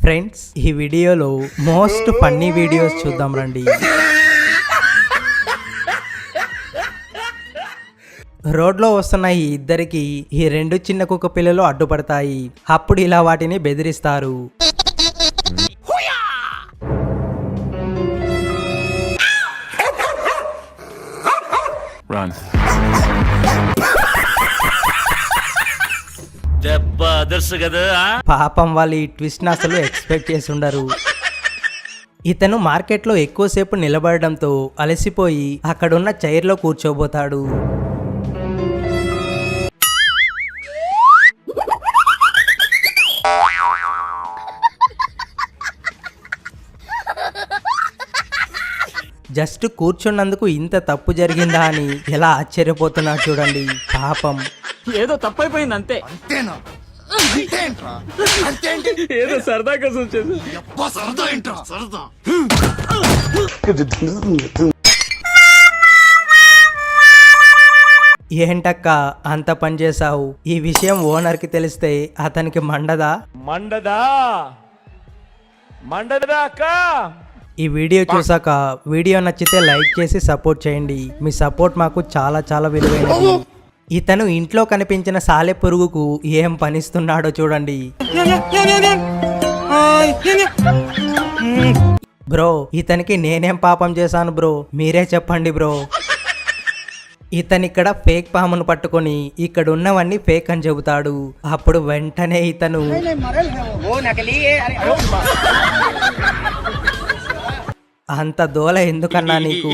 Friends, ఈ వీడియోలో most funny videos చూద్దాం రండి. రోడ్లో వస్తున్న ఈ ఇద్దరికి ఈ రెండు చిన్న కుక్క పిల్లలు అడ్డుపడతాయి. అప్పుడు ఇలా వాటిని బెదిరిస్తారు. పాపం వాళ్ళు ఈ ట్విస్ట్ అసలు ఎక్స్పెక్ట్ చేసి ఉండరు. ఇతను మార్కెట్లో ఎక్కువసేపు నిలబడడంతో అలసిపోయి అక్కడున్న చైర్లో కూర్చోబోతాడు. జస్ట్ కూర్చున్నందుకు ఇంత తప్పు జరిగిందా అని ఎలా ఆశ్చర్యపోతున్నా చూడండి. పాపం ఏదో తప్పైపోయింది అంతే. ఏదో సరదాగా సూచింది. ఏంటక్క అంత పని చేసావు? ఈ విషయం ఓనర్ కి తెలిస్తే అతనికి మండదా అక్క. ఈ వీడియో చూసాక వీడియో నచ్చితే లైక్ చేసి సపోర్ట్ చేయండి. మీ సపోర్ట్ మాకు చాలా చాలా విలువైనది. ఇతను ఇంట్లో కనిపించిన సాలె పురుగుకు ఏం పనిస్తున్నాడో చూడండి. బ్రో, ఇతనికి నేనేం పాపం చేశాను బ్రో, మీరే చెప్పండి బ్రో. ఇతనిక్కడ ఫేక్ పామును పట్టుకొని ఇక్కడ ఉన్నవన్నీ ఫేక్ అని చెబుతాడు. అప్పుడు వెంటనే ఇతను అంత దోల ఎందుకన్నా నీకు?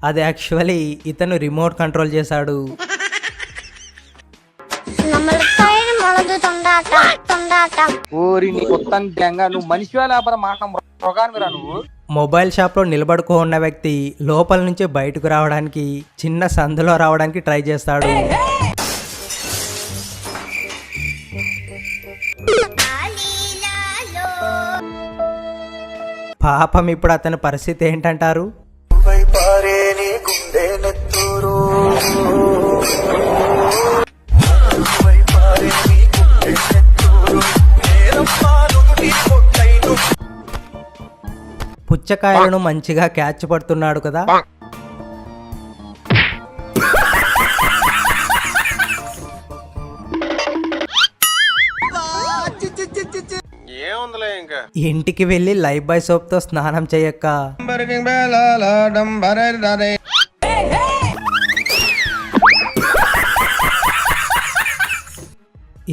అది యాక్చువల్లీ ఇతను రిమోట్ కంట్రోల్ చేశాడు. మొబైల్ షాప్ లో నిలబడుకో ఉన్న వ్యక్తి లోపల నుంచి బయటకు రావడానికి చిన్న సందులో రావడానికి ట్రై చేస్తాడు. పాపం ఇప్పుడు అతని పరిస్థితి ఏంటంటారు? పుచ్చకాయలను మంచిగా క్యాచ్ పడుతున్నాడు కదా. ఇంటికి వెళ్ళి లైఫ్ బాయ్ సోప్ తో స్నానం చేయక్క.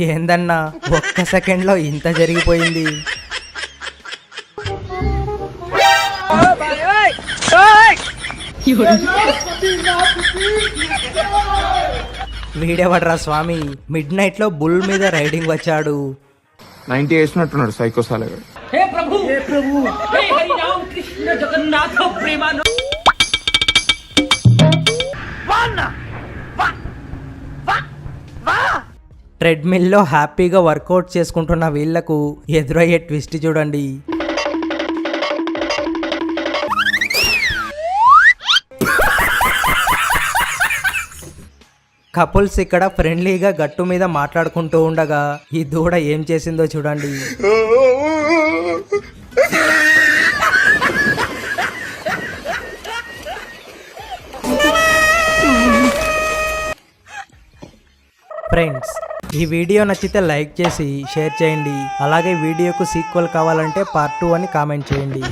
ఏందన్నా ఒక్క సెకండ్ లో ఇంత జరిగిపోయింది? వీడెవడ్రా స్వామి, మిడ్ నైట్ లో బుల్ మీద రైడింగ్ వచ్చాడు. 90 వేసినట్టున్నాడు సైకో సాలగా. హే ప్రభు హే హరి రామ కృష్ణ జగన్నాథ ప్రేమానంద. ట్రెడ్మిల్ లో హ్యాపీగా వర్కౌట్ చేసుకుంటున్న వీళ్లకు ఎదురయ్యే ట్విస్ట్ చూడండి. కపుల్స్ ఇక్కడ ఫ్రెండ్లీగా గట్టు మీద మాట్లాడుకుంటూ ఉండగా ఈ దూడ ఏం చేసిందో చూడండి. ఫ్రెండ్స్, ఈ వీడియో నచ్చితే లైక్ చేసి షేర్ చేయండి. అలాగే వీడియోకు సీక్వెల్ కావాలంటే పార్ట్ 2 అని కామెంట్ చేయండి.